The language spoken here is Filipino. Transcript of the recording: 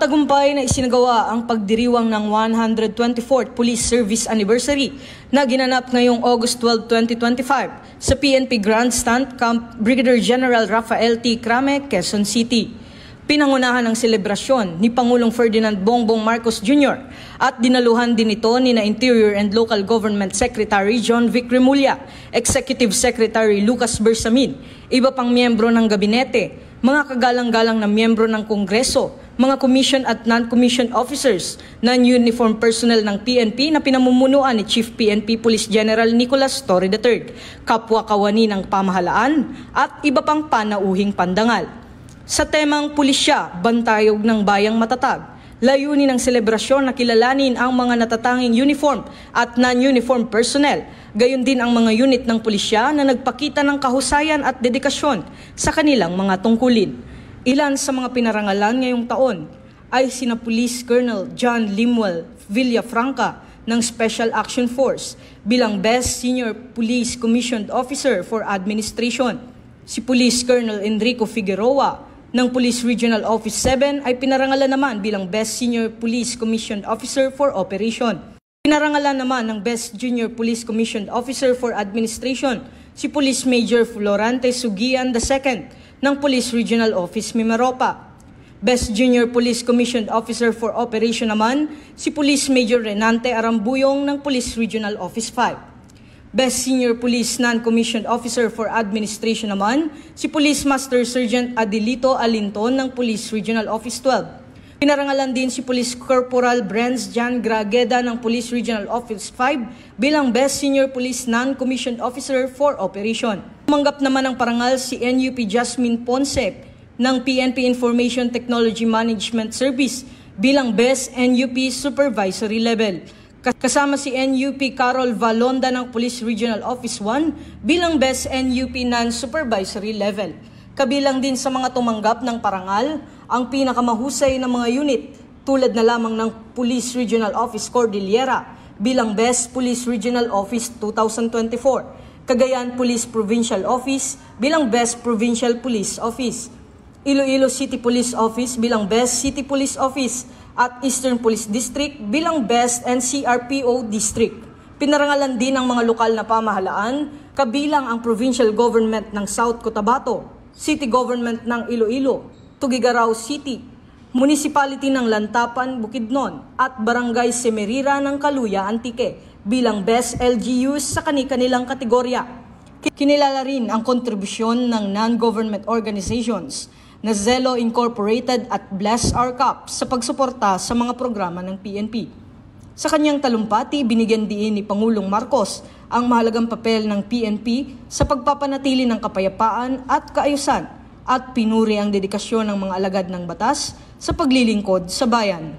Matagumpay na isinagawa ang pagdiriwang ng 124th Police Service Anniversary na ginanap ngayong August 12, 2025 sa PNP Grandstand Camp Brigadier General Rafael T. Crame, Quezon City. Pinangunahan ng selebrasyon ni Pangulong Ferdinand Bongbong Marcos Jr. at dinaluhan din ito ni Interior and Local Government Secretary John Vic Remulla, Executive Secretary Lucas Bersamin, iba pang miyembro ng gabinete, mga kagalang-galang na miyembro ng Kongreso, mga commission at non-commissioned officers, non-uniform personnel ng PNP na pinamumunuan ni Chief PNP Police General Nicolas Torre III, kapwa kawani ng pamahalaan at iba pang panauhing pandangal. Sa temang pulisya, bantayog ng bayang matatag, layunin ng selebrasyon na kilalanin ang mga natatanging uniform at non-uniform personnel, gayon din ang mga unit ng pulisya na nagpakita ng kahusayan at dedikasyon sa kanilang mga tungkulin. Ilan sa mga pinarangalan ngayong taon ay sina Police Colonel John Limuel Villafranca ng Special Action Force bilang Best Senior Police Commissioned Officer for Administration. Si Police Colonel Enrico Figueroa ng Police Regional Office 7 ay pinarangalan naman bilang Best Senior Police Commissioned Officer for Operation. Pinarangalan naman ng Best Junior Police Commissioned Officer for Administration si Police Major Florante Sugian II ng Police Regional Office Mimaropa. Best Junior Police Commissioned Officer for Operation naman si Police Major Renante Arambuyong ng Police Regional Office 5. Best Senior Police Non-Commissioned Officer for Administration naman si Police Master Sergeant Adelito Alinton ng Police Regional Office 12. Pinarangalan din si Police Corporal Brens Jan Grageda ng Police Regional Office 5 bilang Best Senior Police Non-Commissioned Officer for Operation. Tumanggap naman ng parangal si NUP Jasmine Ponce ng PNP Information Technology Management Service bilang Best NUP Supervisory Level. Kasama si NUP Carol Valonda ng Police Regional Office 1 bilang Best NUP Non-Supervisory Level. Kabilang din sa mga tumanggap ng parangal ang pinakamahusay na mga unit tulad na lamang ng Police Regional Office Cordillera bilang Best Police Regional Office 2024, Cagayan Police Provincial Office bilang Best Provincial Police Office, Iloilo City Police Office bilang Best City Police Office at Eastern Police District bilang Best NCRPO District. Pinarangalan din ang mga lokal na pamahalaan kabilang ang Provincial Government ng South Cotabato, City Government ng Iloilo, Tuguegarao City, Municipality ng Lantapan, Bukidnon at Barangay Semerira ng Caluya, Antique bilang Best LGUs sa kani-kanilang kategorya. Kinilala rin ang kontribusyon ng non-government organizations na Zelo Incorporated at Bless Our Cup sa pagsuporta sa mga programa ng PNP. Sa kanyang talumpati, binigyan din ni Pangulong Marcos ang mahalagang papel ng PNP sa pagpapanatili ng kapayapaan at kaayusan at pinuri ang dedikasyon ng mga alagad ng batas sa paglilingkod sa bayan.